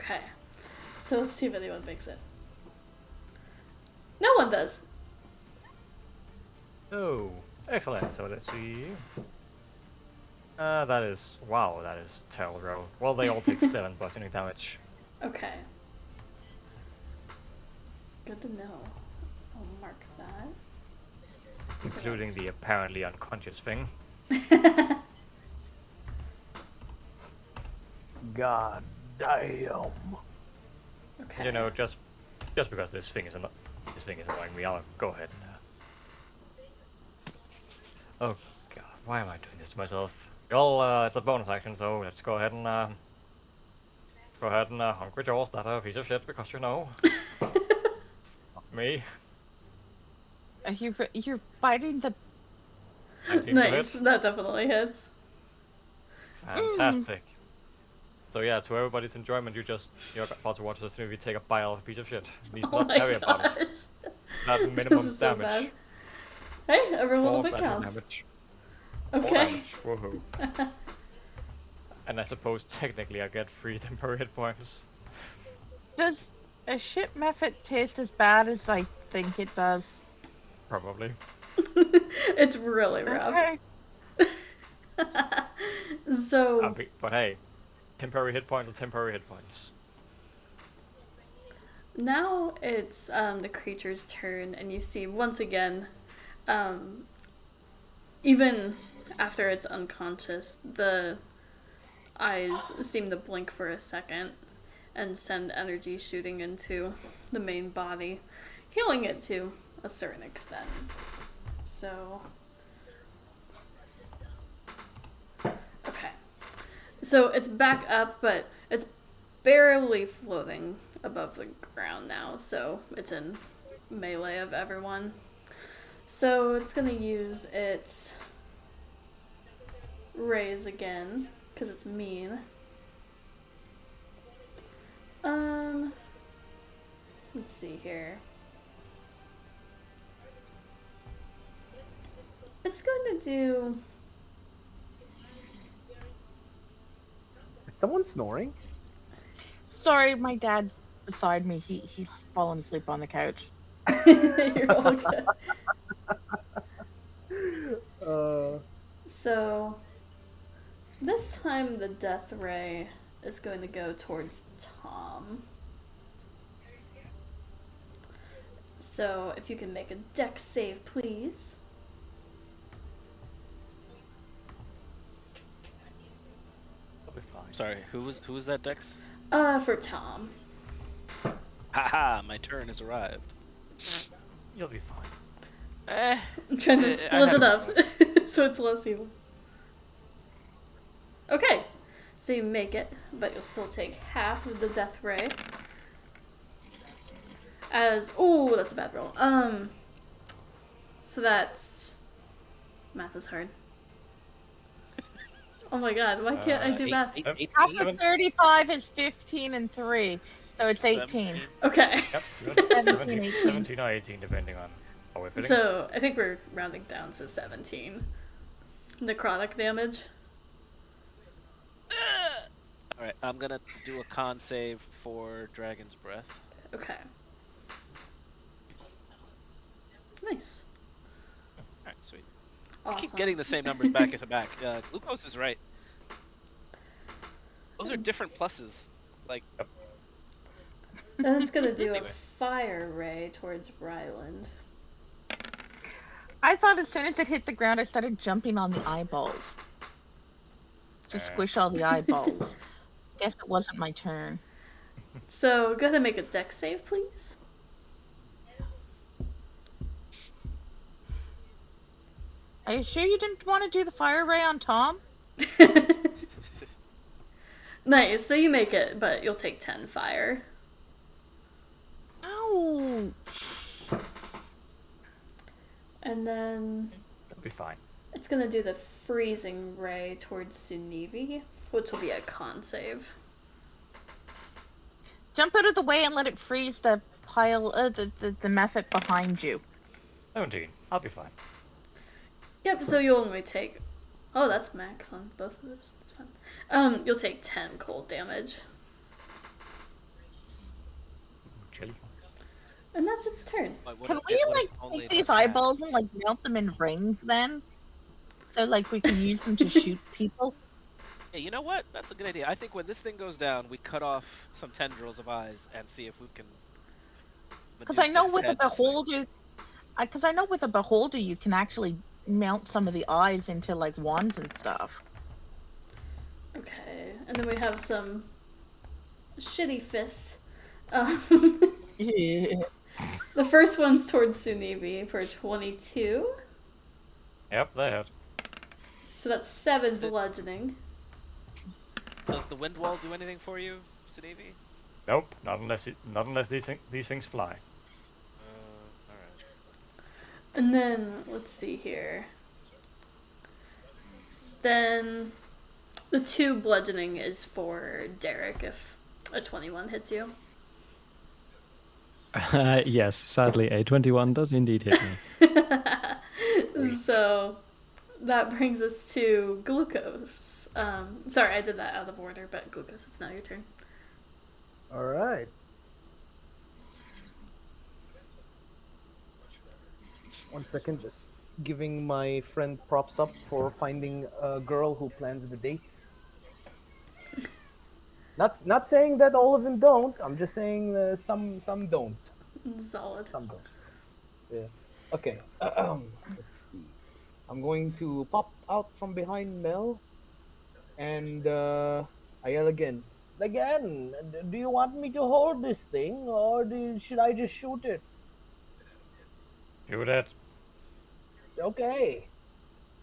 Okay. So let's see if anyone makes it. No one does. Oh, excellent. So let's see. That is... Wow, that is terrible roll. Well, they all take 7 bludgeoning damage. Okay. Good to know. I'll mark that. Including the apparently unconscious thing. God damn. Okay. You know, just because this thing is annoying me, I'll go ahead and... Oh god, why am I doing this to myself? Well, it's a bonus action, so let's go ahead and Hungry Jaws that piece of shit, because you know... Fuck me. You're biting the... 19 Nice, to hit. that definitely hits. Fantastic. So yeah, to everybody's enjoyment, you're about to watch this movie take a bite out of a piece of shit. He's Oh not my happy about it. gosh. That's This minimum is so damage. bad. Hey, every little 4 bit bludgeoning counts. damage. 4 Okay. damage. Woohoo. And I suppose technically I get 3 temporary hit points. Does a ship method taste as bad as I think it does? Probably. It's really rough. Okay. So But hey, temporary hit points are temporary hit points. now it's the creature's turn, and you see once again, even after it's unconscious, the eyes seem to blink for a second and send energy shooting into the main body, healing it to a certain extent. So, okay. So it's back up, but it's barely floating above the ground now, so it's in melee of everyone. So it's gonna use its raise again, because it's mean. Let's see here. It's going to do... Is someone snoring? Sorry, my dad's beside me. He's fallen asleep on the couch. You're all good. So, this time the death ray is going to go towards Tom. So, if you can make a dex save, please. That'll be fine. Sorry, who was that Dex? For Tom. Haha, my turn has arrived. You'll be fine. Eh, I'm trying to I split have it up so it's less even. Okay, so you make it, but you'll still take half of the death ray. Oh, that's a bad roll. So that's... Math is hard. Oh my god, why can't I do math? 18? Half of 35 is 15 and 3, so it's 18. Okay. Yep, 17, 18. 17 or 18, depending on how we're feeling. So, I think we're rounding down, so 17. Necrotic damage. Alright, I'm gonna do a con save for Dragon's Breath. Okay. Nice. Alright, sweet. Awesome. I keep getting the same numbers back to back. Glucose is right. Those are different pluses. Like, And it's gonna do Anyway. a fire ray towards Ryland. I thought as soon as it hit the ground, I started jumping on the eyeballs. To squish all the eyeballs. Guess it wasn't my turn. So, go ahead and make a dex save, please. Are you sure you didn't want to do the fire ray on Tom? Nice, so you make it, but you'll take 10 fire. Ouch. And then That'll be fine. it's gonna do the freezing ray towards Sunivi, which will be a con save. Jump out of the way and let it freeze the pile, the method behind you. 17. I'll be fine. Yep, so you'll only take... Oh, that's max on both of those. That's fine. You'll take 10 cold damage. And that's its turn. But Can it we would've only take these been half. eyeballs and melt them in rings then? So we can use them to shoot people? Hey, you know what? That's a good idea. I think when this thing goes down, we cut off some tendrils of eyes and see if we can Because I know Medusa's with a head this thing. beholder, you can actually melt some of the eyes into wands and stuff. Okay, and then we have some shitty fist. Um, Yeah. the first one's towards Sunivi for 22. Yep, they hit. So that's 7 Is it- bludgeoning. Does the wind wall do anything for you, Sinevi? Nope, not unless these things fly. Alright. And then, let's see here. Then the 2 bludgeoning is for Derek if a 21 hits you. Yes, sadly, a 21 does indeed hit me. So that brings us to Glucose. Sorry, I did that out of order, but Glucose, it's now your turn. All right. One second, just giving my friend props up for finding a girl who plans the dates. Not saying that all of them don't. I'm just saying some don't. Solid. Some don't. Yeah. Okay. Let's see. I'm going to pop out from behind Mel, and I yell again. Again, do you want me to hold this thing, or should I just shoot it? Do that. Okay.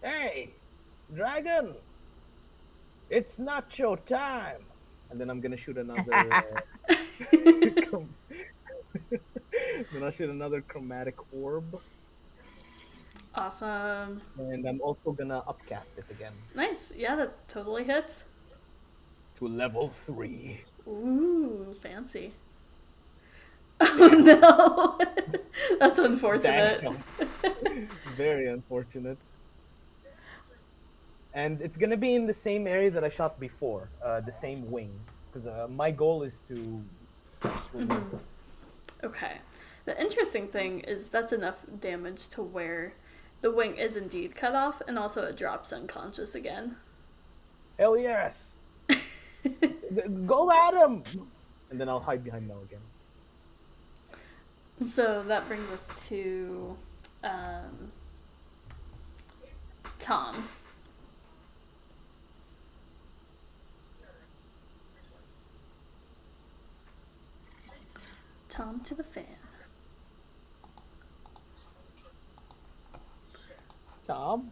Hey, dragon, it's not your time. And then I'm gonna shoot another. Then I'll shoot another chromatic orb, Awesome. and I'm also gonna upcast it again Nice. Yeah, that totally hits. to level 3. Ooh, fancy. Oh no. That's unfortunate. Damn. Very unfortunate. And it's gonna be in the same area that I shot before, the same wing, because my goal is to just remove it. Okay. The interesting thing is that's enough damage to where the wing is indeed cut off, and also it drops unconscious again. Hell yes! Go at him! And then I'll hide behind Mel again. So that brings us to Tom. Tom to the fan. Tom?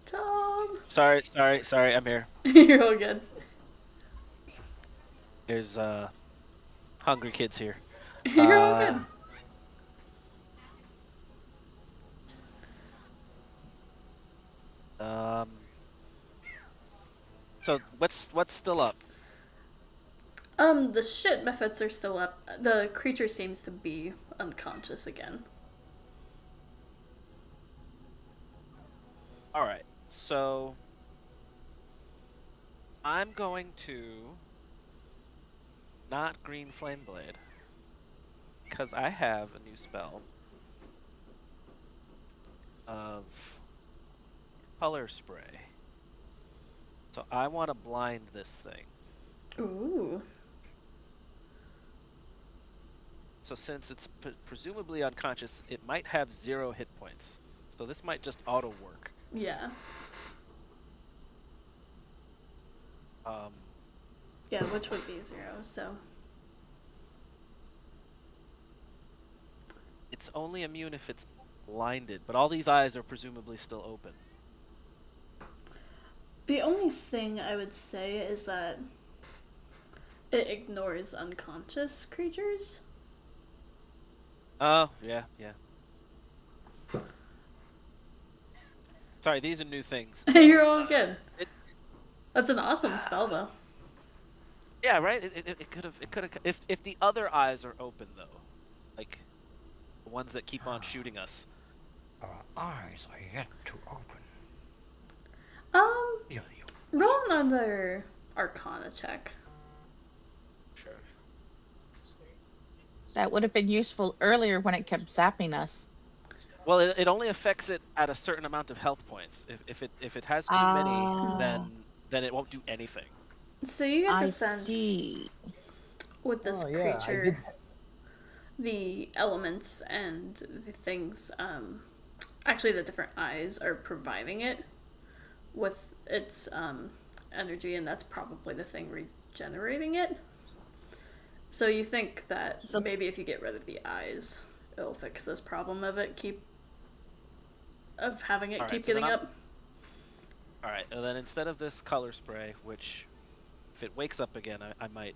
Tom. Sorry, I'm here. You're all good. There's hungry kids here. You're all good. So what's still up? The shit methods are still up. The creature seems to be unconscious again. Alright, so I'm going to not green flame blade. Because I have a new spell of color spray. So I want to blind this thing. Ooh. So since it's presumably unconscious, it might have 0 hit points. So this might just auto work. Yeah. Yeah, which would be 0, so. It's only immune if it's blinded, but all these eyes are presumably still open. The only thing I would say is that it ignores unconscious creatures. Oh, yeah. Sorry, these are new things. So, You're all good. That's an awesome spell, though. yeah, right. It could have. If the other eyes are open though, like the ones that keep on shooting us. Our eyes are yet to open. Roll another Arcana check. Sure. That would have been useful earlier when it kept zapping us. Well, it only affects it at a certain amount of health points. If it has too many, Ah, then it won't do anything. So you get the I sense see. with this Oh yeah, I did. creature, the elements and the things, actually the different eyes are providing it with its energy, and that's probably the thing regenerating it. So you think that So, maybe if you get rid of the eyes, it'll fix this problem of having it All right, keep so then getting up. all right. And then instead of this color spray, which if it wakes up again, I might.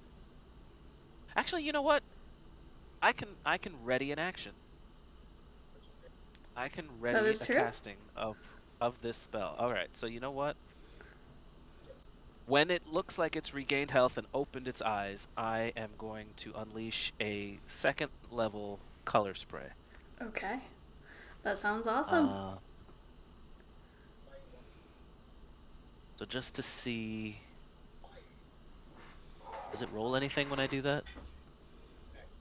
Actually, you know what? I can ready an action. I can That ready is a true. casting of this spell. All right. So you know what? When it looks like it's regained health and opened its eyes, I am going to unleash a second level color spray. Okay, that sounds awesome. So just to see, does it roll anything when I do that?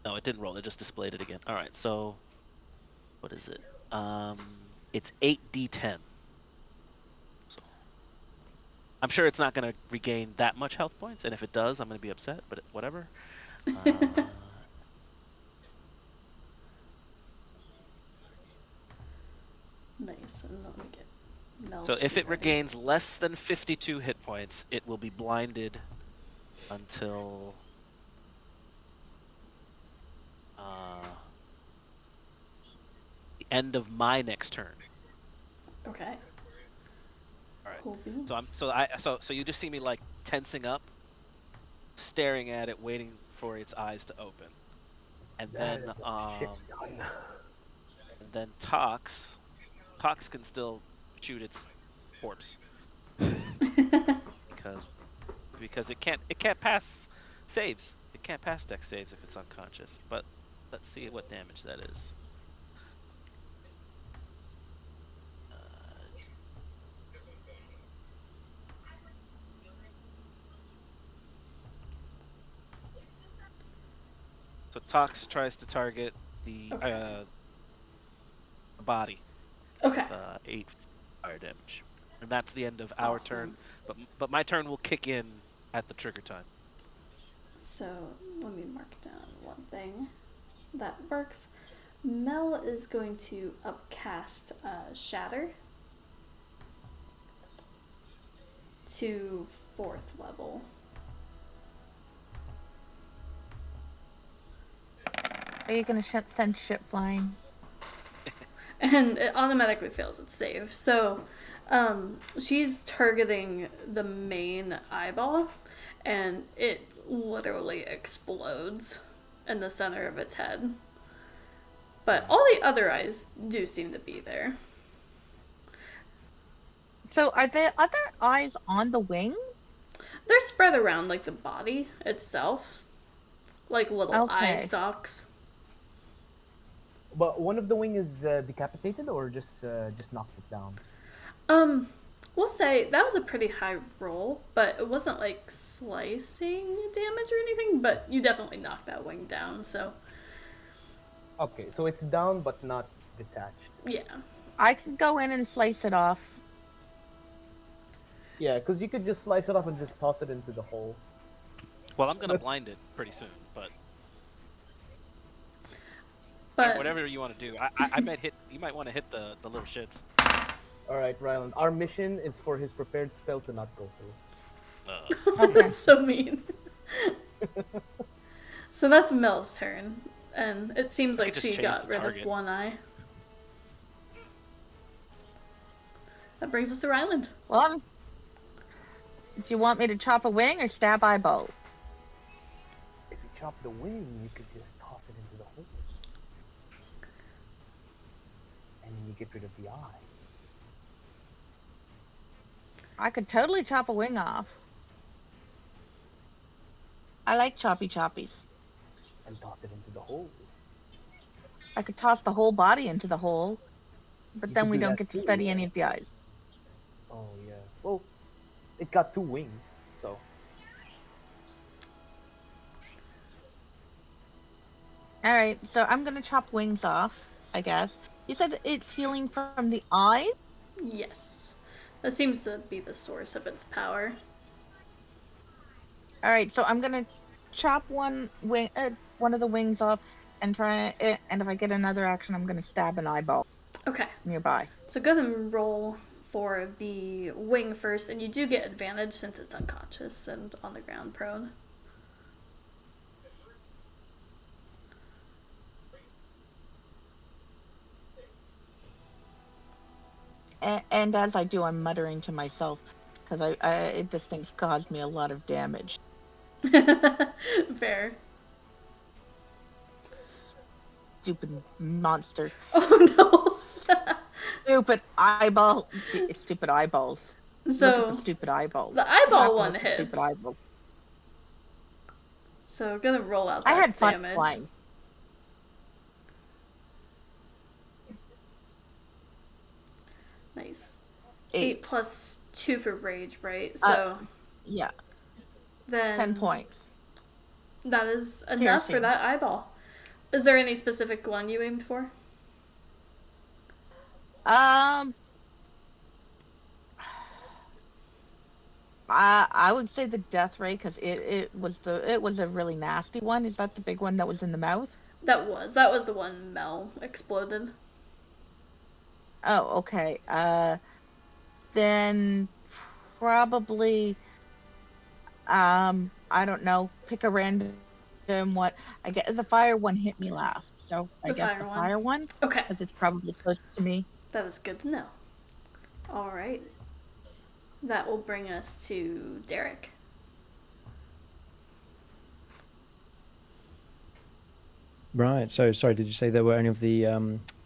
No, it didn't roll. It just displayed it again. All right. So what is it? It's 8d10. So I'm sure it's not going to regain that much health points, and if it does, I'm going to be upset. But whatever. Nice. And let me get Mel So if sheet it ready. regains less than 52 hit points, it will be blinded until the end of my next turn. Okay. All right. Cool beans. So you just see me like tensing up, staring at it, waiting for its eyes to open, and That is a shit ton. Tox can still shoot its corpse because it can't pass saves. It can't pass dex saves if it's unconscious. But let's see what damage that is. So Tox tries to target the Okay. body Okay. with 8 fire damage, and that's the end of our turn. Awesome. But my turn will kick in at the trigger time. So let me mark down one thing that works. Mel is going to upcast Shatter to 4th level. Are you going to send shit flying? And it automatically fails its save. So she's targeting the main eyeball, and it literally explodes in the center of its head. But all the other eyes do seem to be there. So are there other eyes on the wings? They're spread around like the body itself, like little eye Okay. stalks. But one of the wing is decapitated, or just knocked it down. We'll say that was a pretty high roll, but it wasn't like slicing damage or anything, but you definitely knocked that wing down, so Okay, so it's down but not detached. yeah. I can go in and slice it off. Yeah, because you could just slice it off and just toss it into the hole. Well, I'm gonna blind it pretty soon, but But whatever you want to do, I might hit. You might want to hit the little shits. All right, Ryland. Our mission is for his prepared spell to not go through. Okay. that's so mean. So that's Mel's turn, and it seems I like could she just change got the rid target. of one eye. That brings us to Ryland. Well, do you want me to chop a wing or stab eyeball? If you chop the wing, you could just toss it into the hole, and then you get rid of the eye. I could totally chop a wing off. I like choppy choppies. And toss it into the hole. I could toss the whole body into the hole, but You then could we do don't that get to too, study yeah. any of the eyes. Oh yeah. Well, it got 2 wings, so. All right, so I'm gonna chop wings off, I guess. You said it's healing from the eye? Yes. That seems to be the source of its power. All right, so I'm gonna chop one of the wings off, and and if I get another action, I'm gonna stab an eyeball Okay. nearby. So go ahead and roll for the wing first, and you do get advantage since it's unconscious and on the ground prone. And as I do, I'm muttering to myself because this thing's caused me a lot of damage. Fair. Stupid monster. Oh no. Stupid eyeball. Stupid eyeballs. Look at the So stupid eyeballs. the What eyeball happened one with the stupid hits. eyeballs? So gonna roll out I that had fun damage. flying. Nice. 8 8. plus 2 for rage, right? So Yeah, then 10 points. that is enough Piercing. for that eyeball. Is there any specific one you aimed for? I would say the death ray because it was a really nasty one. Is that the big one that was in the mouth? That was the one Mel exploded. Oh, okay. Then probably I don't know. Pick a random one. I get the fire one hit me last, so I The guess fire the one. fire one Okay, because it's probably close to me. that is good to know. All right. That will bring us to Derek. Right. So sorry. Did you say there were any of the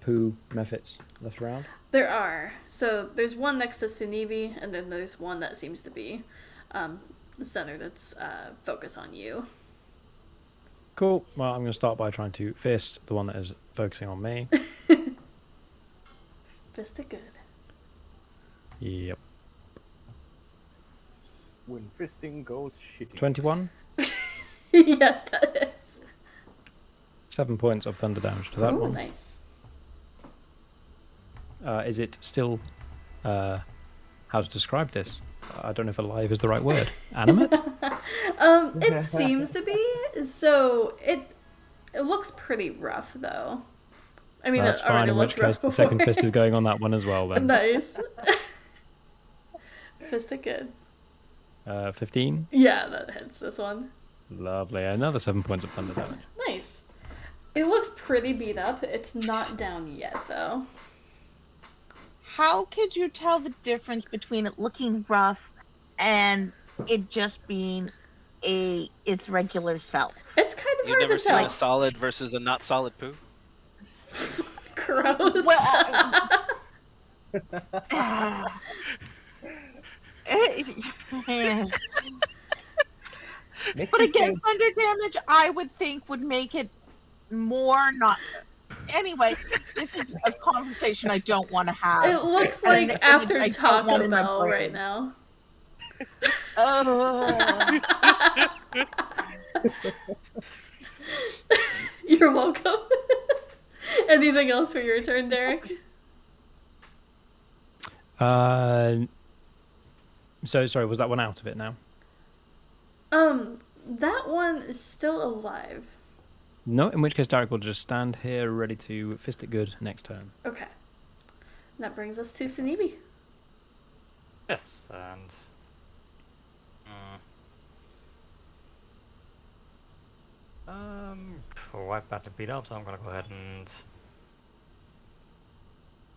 poo mephits left around? There are. So there's one next to Sunivi, and then there's one that seems to be the center that's focused on you. Cool. Well, I'm going to start by trying to fist the one that is focusing on me. Fist it good. Yep. When fisting goes shitty. 21. Yes, that is. 7 points of thunder damage to that Ooh, one. nice. Is it still? How to describe this? I don't know if alive is the right word. Animate? It seems to be. So it looks pretty rough, though. I mean, That's it fine. already In which looked rough case, the before. second fist is going on that one as well. Then. Nice. Fist it good. 15. Yeah, that hits this one. Lovely. Another 7 points of thunder damage. Nice. It looks pretty beat up. It's not down yet, though. How could you tell the difference between it looking rough and it just being its regular self? It's kind of You've hard never to seen tell. a solid versus a not solid poo? Gross. Makes But me again, think- thunder damage I would think would make it more not. Anyway, this is a conversation I don't want to have. It looks And like an image after I don't Taco want in my Bell brain. right now. You're welcome. Anything else for your turn, Derek? So sorry, was that one out of it now? That one is still alive. No, in which case Derek will just stand here ready to fist it good next turn. Okay. That brings us to Sunivi. Yes, and quite badly beat up, so I'm gonna go ahead and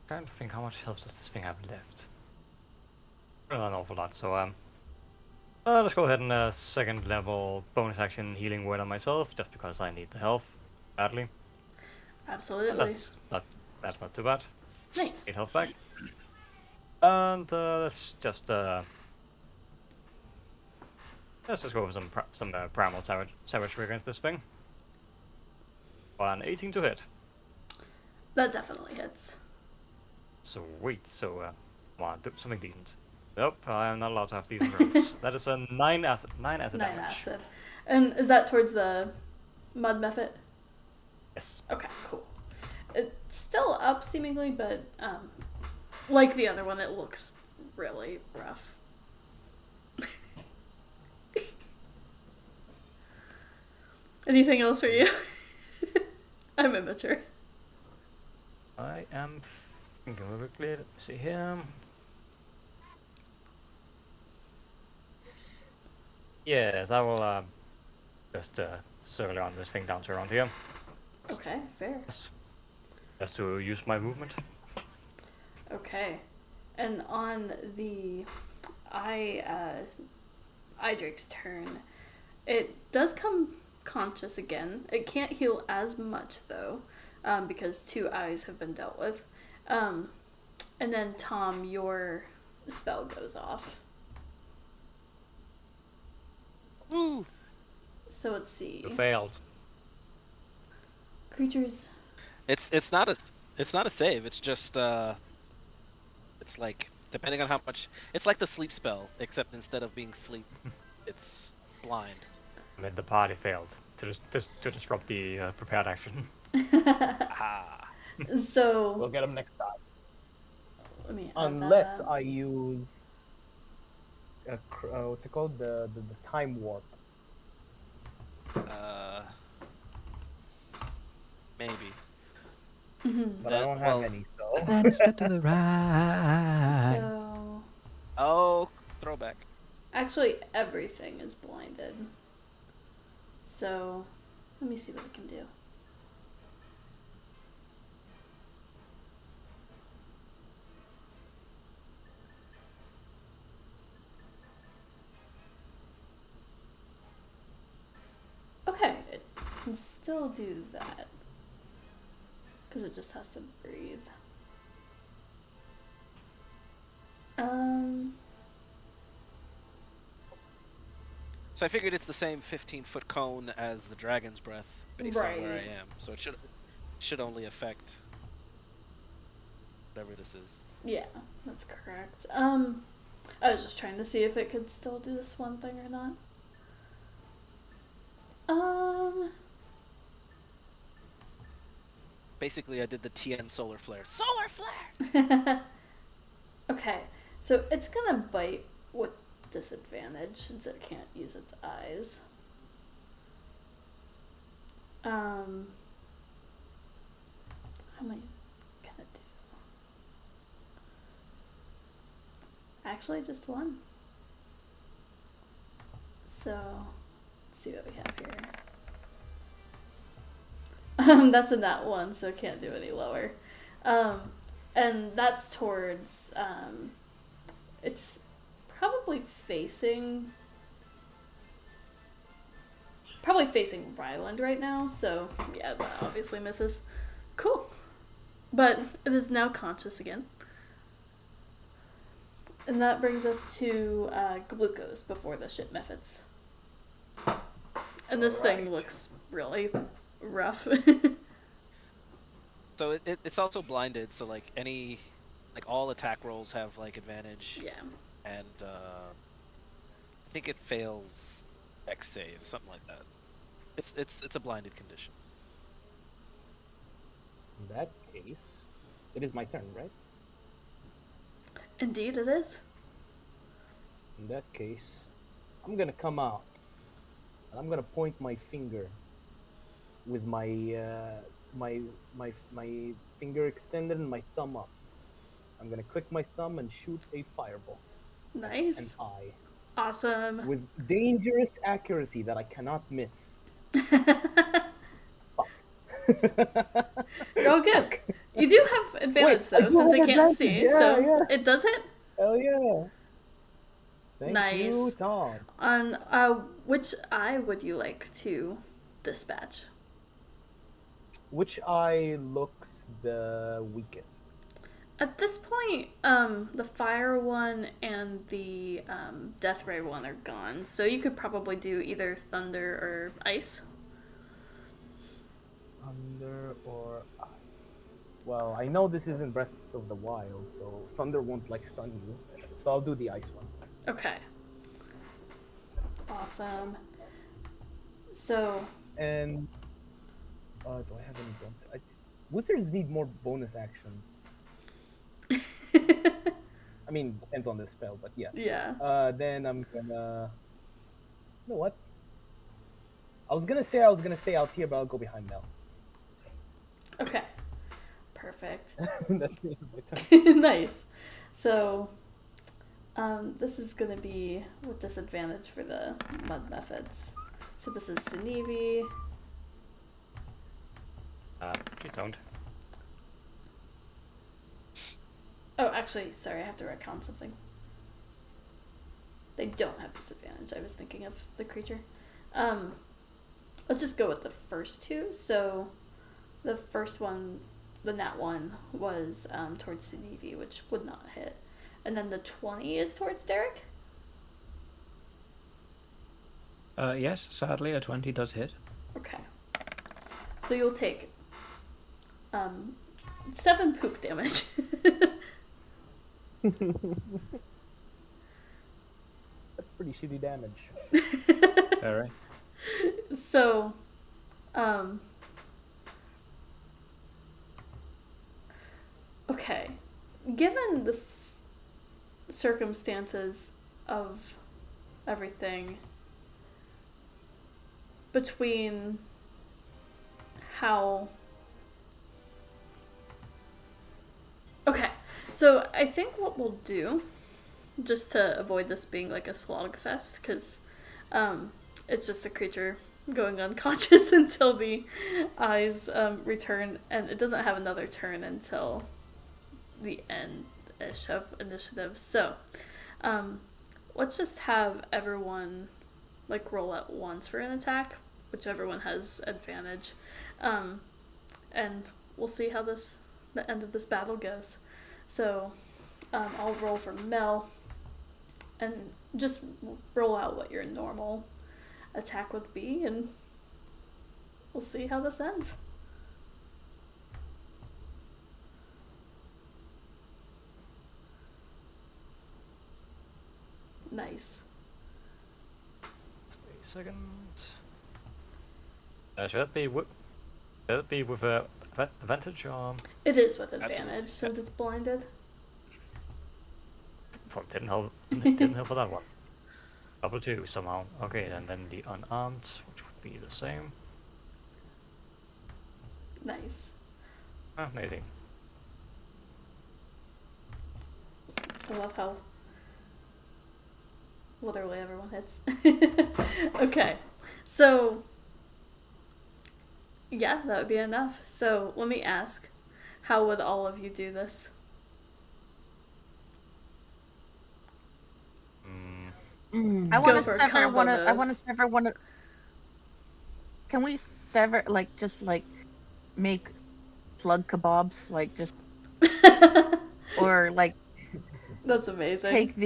trying to think how much health does this thing have left. An awful lot. So let's go ahead and second level bonus action healing word on myself, just because I need the health badly. Absolutely. That's not too bad. Nice. 8 health back. And let's just go with some primal savagery against this thing. An 18 to hit. That definitely hits. Sweet. So come on, do something decent. Nope, I am not allowed to have decent rolls. That is a 9 acid 9 damage. acid. And is that towards the mud mephit? Yes. Okay, cool. It's still up seemingly, but like the other one, it looks really rough. Anything else for you? I'm immature. I am thinking really quickly. Let me see here. Yes, I will just circle around this thing down to around here. Okay, fair. Yes. Just to use my movement. Okay. And on the Idrake's turn, it does come conscious again. It can't heal as much though, because 2 eyes have been dealt with. And then Tom, your spell goes off. Woo! So let's see. You failed. Creatures. It's not a save. It's just it's like depending on how much. It's like the sleep spell, except instead of being sleep, it's blind. I mean, the party failed to disrupt the prepared action. Aha. So We'll get him next time. let me add Unless that. I use what's it called? The time warp. Maybe. But I don't have any, so. And step to the right. So Oh, throwback. actually, everything is blinded. So let me see what I can do. Okay, it can still do that. Because it just has to breathe. So I figured it's the same 15-foot cone as the dragon's breath based on where I Right. am. So it should only affect whatever this is. Yeah, that's correct. I was just trying to see if it could still do this one thing or not. Basically, I did the TN solar flare. Solar flare. Okay, so it's gonna bite with disadvantage since it can't use its eyes. How many can it do? Actually, just one. So, let's see what we have here. That's a nat 1, so can't do any lower. And that's towards, it's probably facing Ryland right now, so yeah, that obviously misses. Cool. But it is now conscious again. And that brings us to glucose before the ship methods. And this thing looks really rough. So it's also blinded. So like all attack rolls have like advantage. Yeah. And I think it fails X save, something like that. It's a blinded condition. In that case, it is my turn, right? Indeed, it is. In that case, I'm gonna come out, and I'm gonna point my finger with my my finger extended and my thumb up. I'm gonna click my thumb and shoot a firebolt. An Nice. eye. Awesome. With dangerous accuracy that I cannot miss. You're all good. You do have advantage I though, do since have it can't advantage, see. yeah, So yeah. it does hit. Hell yeah. Thank Nice. you, Tom. On which eye would you like to dispatch? Which eye looks the weakest? At this point, the fire one and the death ray one are gone, so you could probably do either thunder or ice. Thunder or ice? Well, I know this isn't Breath of the Wild, so thunder won't like stun you. So I'll do the ice one. Okay. Awesome. So And Do I have any bonus? Wizards need more bonus actions. I mean, depends on the spell, but yeah. Yeah. Then I'm gonna. You know what? I was gonna say I was gonna stay out here, but I'll go behind Mel. Okay. Perfect. That's the end of my turn. Nice. So, this is gonna be with disadvantage for the mud methods. So this is Sinevi. Please don't. Oh, actually, sorry, I have to retcon something. They don't have disadvantage. I was thinking of the creature. Let's just go with the first two. So, the first one, the nat one, was towards Sinevi, which would not hit. And then the 20 is towards Derek? Yes, sadly, a 20 does hit. Okay. So you'll take 7 poop damage. It's a pretty shitty damage. Very. So, okay. Given the circumstances of everything, between how. Okay, so I think what we'll do, just to avoid this being like a slogfest, because it's just a creature going unconscious until the eyes return, and it doesn't have another turn until the end-ish of initiative. So, let's just have everyone like roll at once for an attack, whichever one has advantage, and we'll see how the end of this battle goes. So, I'll roll for Mel, and just roll out what your normal attack would be, and we'll see how this ends. Nice. Wait a second. Should it be with advantage or? It is with advantage Absolutely. since it's blinded. Well, didn't help. Didn't help for that one. Double 2 somehow. Okay, and then the unarmed, which would be the same. Nice. Amazing. I love how literally everyone hits. Okay, so yeah, that would be enough. So let me ask, how would all of you do this? I Go want to for a sever combo one of. I move. want to sever one of. Can we sever just make slug kebabs just or That's amazing. take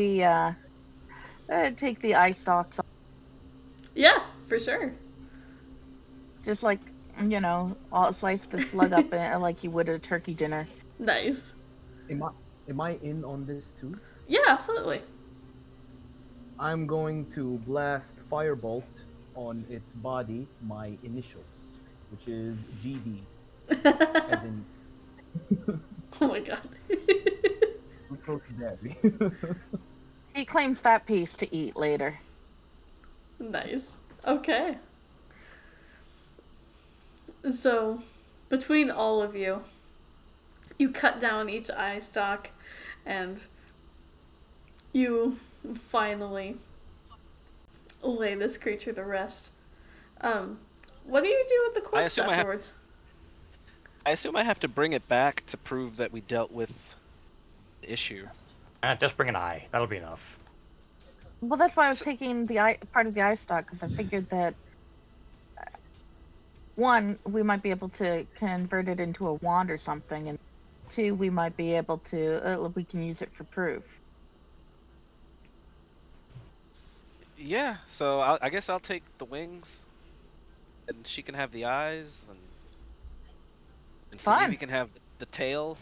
the eye stalks off, Yeah, for sure. just I'll slice the slug up like you would at a turkey dinner. Nice. Am I in on this too? Yeah, absolutely. I'm going to blast Firebolt on its body, my initials, which is GD, as in Oh my god. we're close to daddy. He claims that piece to eat later. Nice. Okay. So, between all of you, you cut down each eye stalk, and you finally lay this creature to rest. What do you do with the corpse afterwards? I assume I have to bring it back to prove that we dealt with the issue. Just bring an eye. That'll be enough. Well, that's why I was taking the part of the eye stalk, because I figured that one, we might be able to convert it into a wand or something, and two, we might be able to we can use it for proof. Yeah, so I guess I'll take the wings, and she can have the eyes, and Fun. Sinevi can have the tail.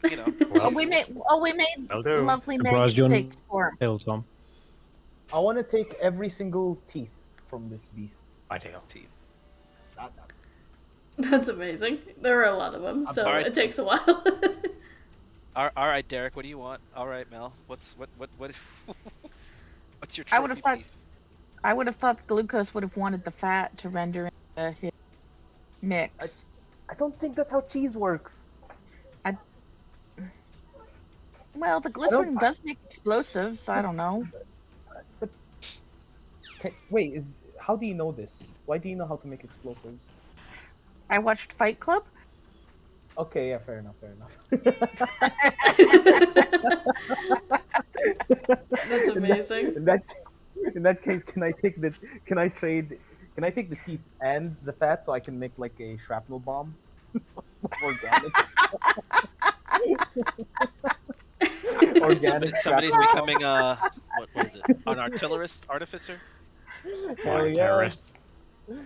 You know. Well, we made will do. lovely Surprised Maggie you're steaks for him. Ill, Tom. I want to take every single teeth from this beast. My tail. Teeth. That's amazing. There are a lot of them, so alright. it takes a while. All right, Derek. What do you want? All right, Mel. What's what's your I would have trophy thought piece? I would have thought the glucose would have wanted the fat to render into his mix. I don't think that's how cheese works. Well, the I don't. glycerin does make explosives. I don't know. But wait, how do you know this? Why do you know how to make explosives? I watched Fight Club. Okay, yeah, fair enough, fair enough. That's amazing. In that case, can I trade can I take the teeth and the fat so I can make like a shrapnel bomb? Organic. Organic Somebody's shrapnel. becoming what is it? An artillerist, artificer? Hell Why, terrorist? yes.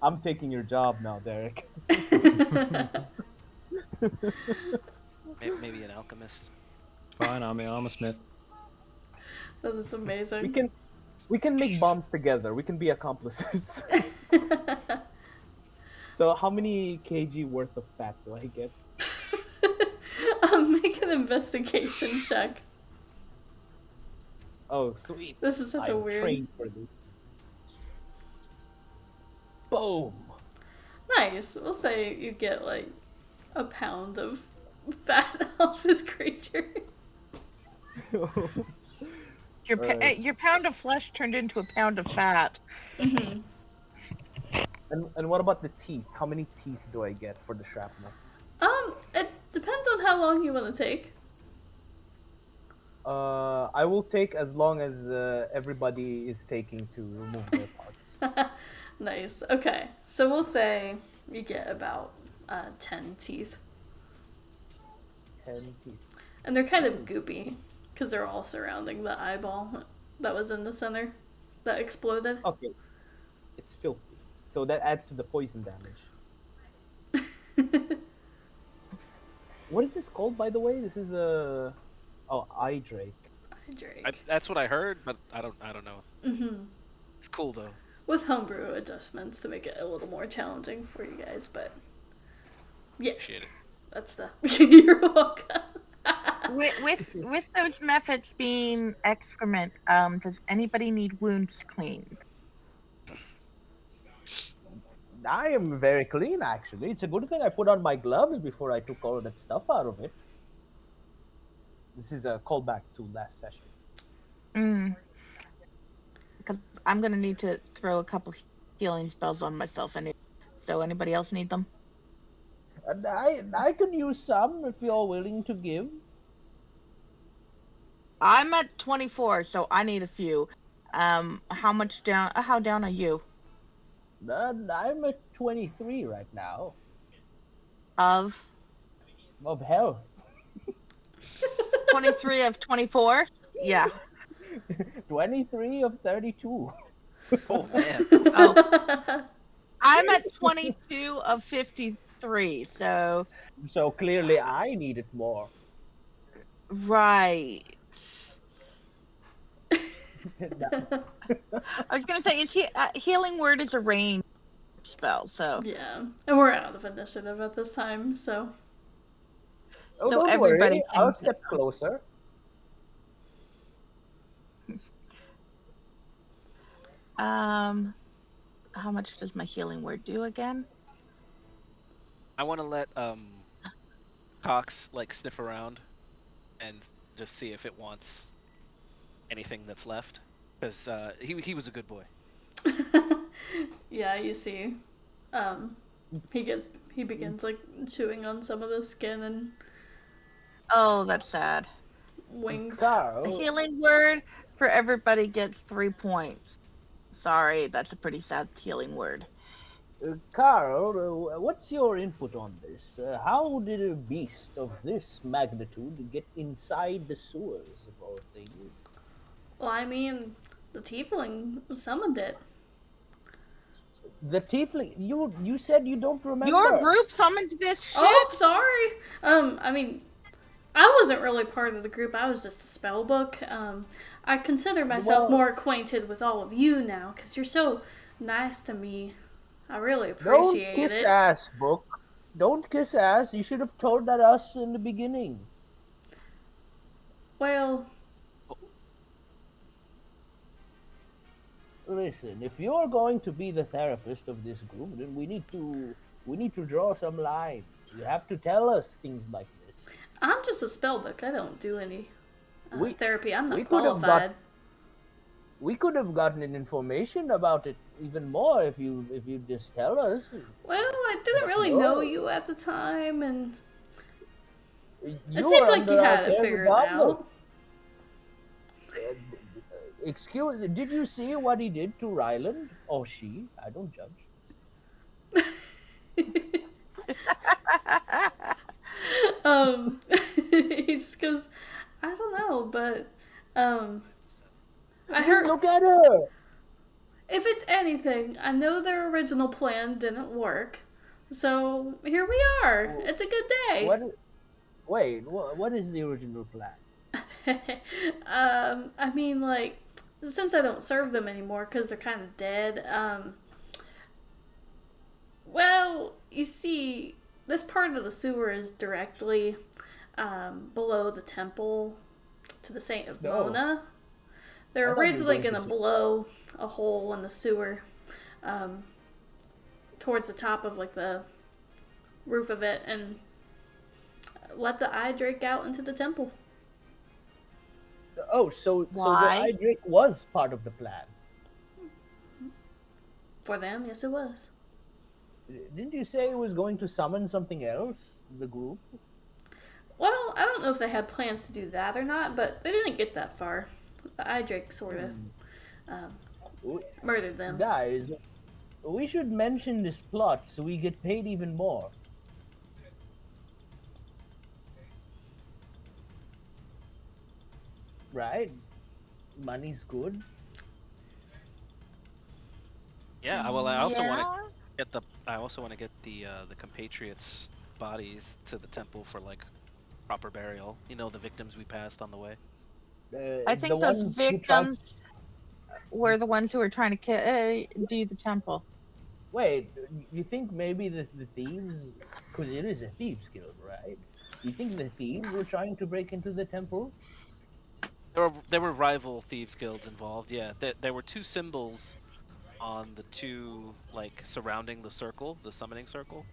I'm taking your job now, Derek. Maybe an alchemist. Fine, I'm an armor smith. That is amazing. We can make bombs together. We can be accomplices. So how many kg worth of fat do I get? Make an investigation check. Oh, sweet. This is such a I'm weird. trained for this. Boom. Nice. We'll say you get like a pound of fat off this creature. Alright. Your pound of flesh turned into a pound of fat. Mm-hmm. And what about the teeth? How many teeth do I get for the shrapnel? It depends on how long you want to take. I will take as long as everybody is taking to remove their parts. Nice. Okay. So we'll say you get about 10 teeth. 10 teeth. And they're kind of goopy because they're all surrounding the eyeball that was in the center that exploded. Okay. It's filthy. So that adds to the poison damage. What is this called, by the way? This is a eye drake. Drake. That's what I heard, but I don't know. Mm-hmm. It's cool though. With homebrew adjustments to make it a little more challenging for you guys, but yeah, Appreciate it. that's the. You're welcome. With those methods being excrement, does anybody need wounds cleaned? I am very clean, actually. It's a good thing I put on my gloves before I took all that stuff out of it. This is a callback to last session. Because I'm gonna need to throw a couple healing spells on myself. So anybody else need them? And I could use some if you're willing to give. I'm at 24, so I need a few. How much down? How down are you? I'm at 23 right now. Of Health. 23 of 24? Yeah. 23 of 32. Oh man. Oh. I'm at 22 of 53, so. So clearly I need it more. Right. I was gonna say, healing word is a range spell, so. Yeah, and we're out of initiative at this time, so. Oh, So don't everybody worry. can- I'll step closer. How much does my healing word do again? I want to let Cox like sniff around and just see if it wants anything that's left, because he was a good boy. Yeah, you see, he begins like chewing on some of the skin and Oh, that's sad. wings. The Carl, healing word for everybody gets 3 points. Sorry, that's a pretty sad healing word. Carl, what's your input on this? How did a beast of this magnitude get inside the sewers of all things? Well, I mean, the tiefling summoned it. The tiefling, you said you don't remember. Your group summoned this shit? Oh, sorry. I mean, I wasn't really part of the group. I was just a spell book. I consider myself Well- more acquainted with all of you now because you're so nice to me. I really Don't appreciate kiss it. ass, Book. Don't kiss ass. You should have told that us in the beginning. Well, Listen, if you're going to be the therapist of this group, then we need to draw some lines. You have to tell us things like this. I'm just a spell book. I don't do any We therapy. I'm we not could have got qualified. we could have gotten information about it even more if you just tell us. Well, I didn't But really know no, you at the time, and it you seemed are like you under our had it care figured out. regardless. Did you see what he did to Ryland? Or she? I don't judge. He just goes, I don't know, but I Just heard look at her. if it's anything, I know their original plan didn't work. So here we are. It's a good day. What? Wait, what is the original plan? I mean, like, since I don't serve them anymore because they're kind of dead, well, you see, this part of the sewer is directly below the temple to the Saint of No. Mona. I They're thought you were originally going to going to say- blow a hole in the sewer towards the top of, like, the roof of it and let the eye drake out into the temple. Oh, so the Why? eye drake was part of the plan. For them, yes, it was. Didn't you say it was going to summon something else? The group? Well, I don't know if they had plans to do that or not, but they didn't get that far. The eye drake sort of murdered them. Guys, we should mention this plot so we get paid even more. Right? Money's good. Yeah. Well, I also want to Yeah. get the compatriots' bodies to the temple for like proper burial. You know, the victims we passed on the way. I The think those ones who tried- victims were the ones who were trying to do the temple. Wait, you think maybe the thieves, because it is a thieves guild, right? You think the thieves were trying to break into the temple? There were rival thieves guilds involved. Yeah, there were two symbols on the two like surrounding the circle, the summoning circle.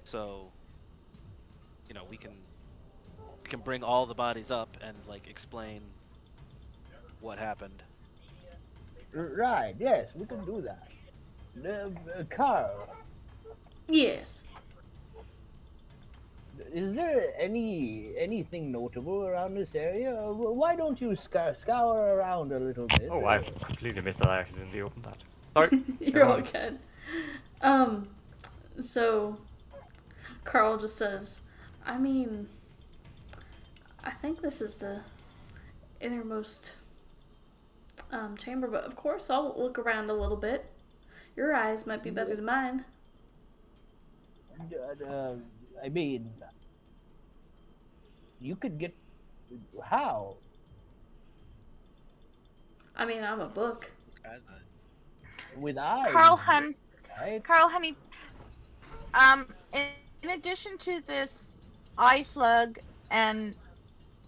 So, you know, we can bring all the bodies up and like explain what happened. Right, yes, we can do that. Carl, Yes. is there anything notable around this area? Why don't you scour around a little bit? Oh, I've completely missed that. I actually didn't open that. Sorry. You're all good. So Carl just says, I mean, I think this is the innermost chamber, but of course I'll look around a little bit. Your eyes might be better than mine. I mean, you could get how? I mean, I'm a book. With eyes, Carl, right? honey, in addition to this eye slug and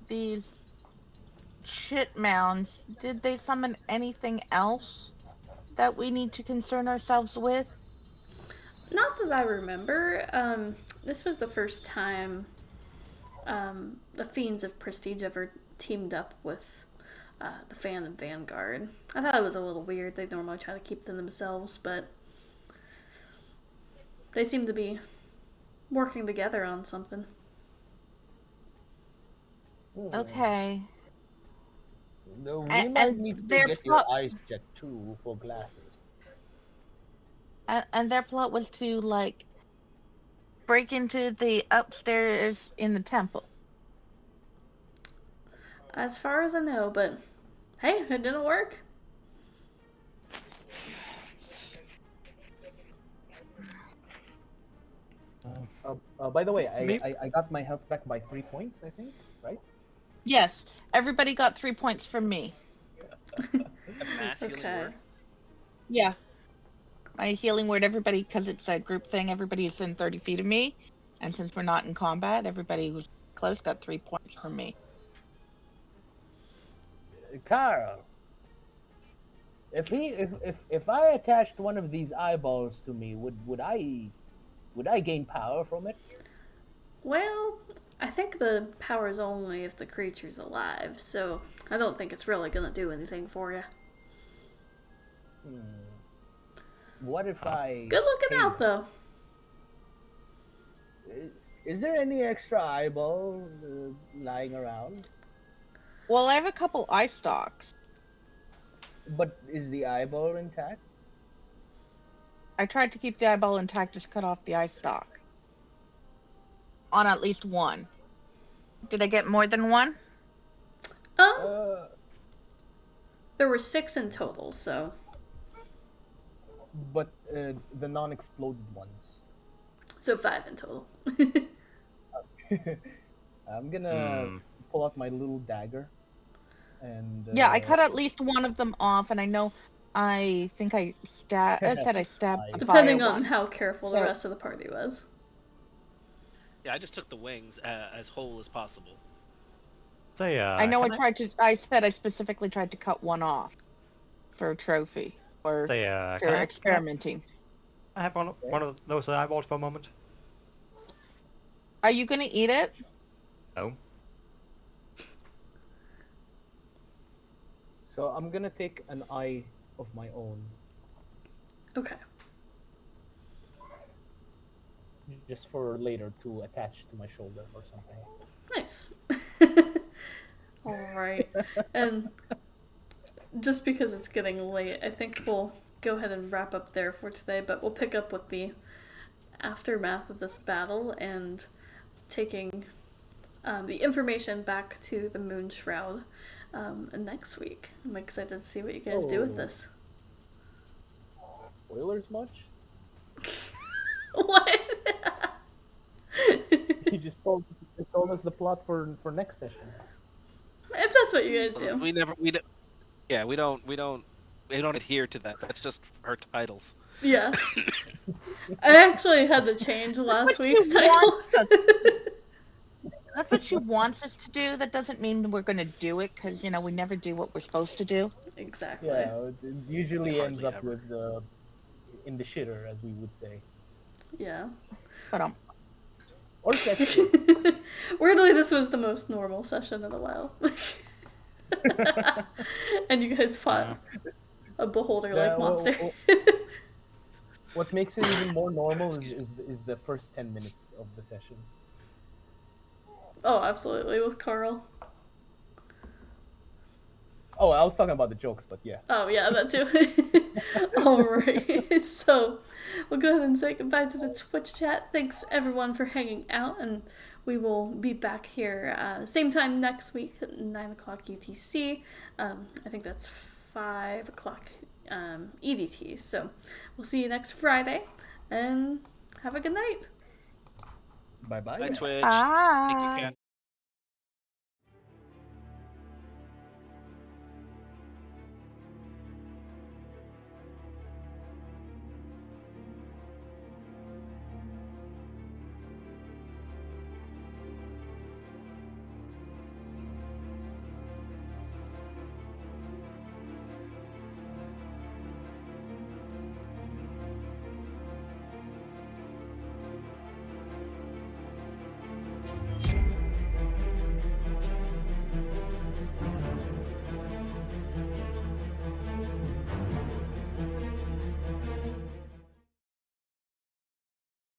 these shit mounds, did they summon anything else that we need to concern ourselves with? Not that I remember. This was the first time the Fiends of Prestige ever teamed up with the Fan and Vanguard. I thought it was a little weird. They normally try to keep them themselves, but they seem to be working together on something. Okay. No, we And- might and need to their get your plot- eyes checked too for glasses. And their plot was to, like, break into the upstairs in the temple. As far as I know, but hey, it didn't work. By the way, Me- I got my health back by 3 points, I think, right? Yes, everybody got 3 points from me. Mass healing Okay. word. Yeah. my healing word. Everybody, because it's a group thing, everybody is in 30 feet of me. And since we're not in combat, everybody who's close got 3 points from me. Carl, if I attached one of these eyeballs to me, would I gain power from it? Well, I think the power is only if the creature's alive, so I don't think it's really gonna do anything for you. What if I? Good looking Hey, out, though. is there any extra eyeball lying around? Well, I have a couple eye stalks. But is the eyeball intact? I tried to keep the eyeball intact, just cut off the eye stalk. On at least one. Did I get more than one? Uh, There were 6 in total, so but the non-exploded ones. 5 in total. I'm gonna pull out my little dagger, and Yeah, I cut at least one of them off, and I think I said I stabbed Nice. the Depending fire on one. how careful the So- rest of the party was. Yeah, I just took the wings as whole as possible. Say, I know can I said I specifically tried to cut one off for a trophy or Say, for experimenting. I have one of those eyeballs for a moment? Are you gonna eat it? No. So I'm gonna take an eye of my own, Okay. just for later to attach to my shoulder or something. Nice. Alright. And just because it's getting late, I think we'll go ahead and wrap up there for today, but we'll pick up with the aftermath of this battle and taking the information back to the Moon Shroud next week. I'm excited to see what you guys do with this. Spoilers much? What? You just told us the plot for next session. If that's what you guys do. We don't adhere to that. That's just our titles. Yeah. I actually had to change last week's title. That's what she wants us to do. That doesn't mean we're gonna do it, because we never do what we're supposed to do. Exactly. Yeah, it usually ends Hardly up ever. with in the shitter, as we would say, Yeah. But or sexy. Weirdly, this was the most normal session in a while. And you guys fought a beholder-like Yeah, monster. What makes it even more normal is the first 10 minutes of the session. Oh, absolutely, with Carl. Oh, I was talking about the jokes, but yeah. Oh, yeah, that too. Alright, so we'll go ahead and say goodbye to the Twitch chat. Thanks, everyone, for hanging out, and we will be back here same time next week at 9 o'clock UTC. I think that's 5 o'clock EDT. So we'll see you next Friday, and have a good night. Bye-bye. Bye, Twitch. Bye. Thank you, Kat.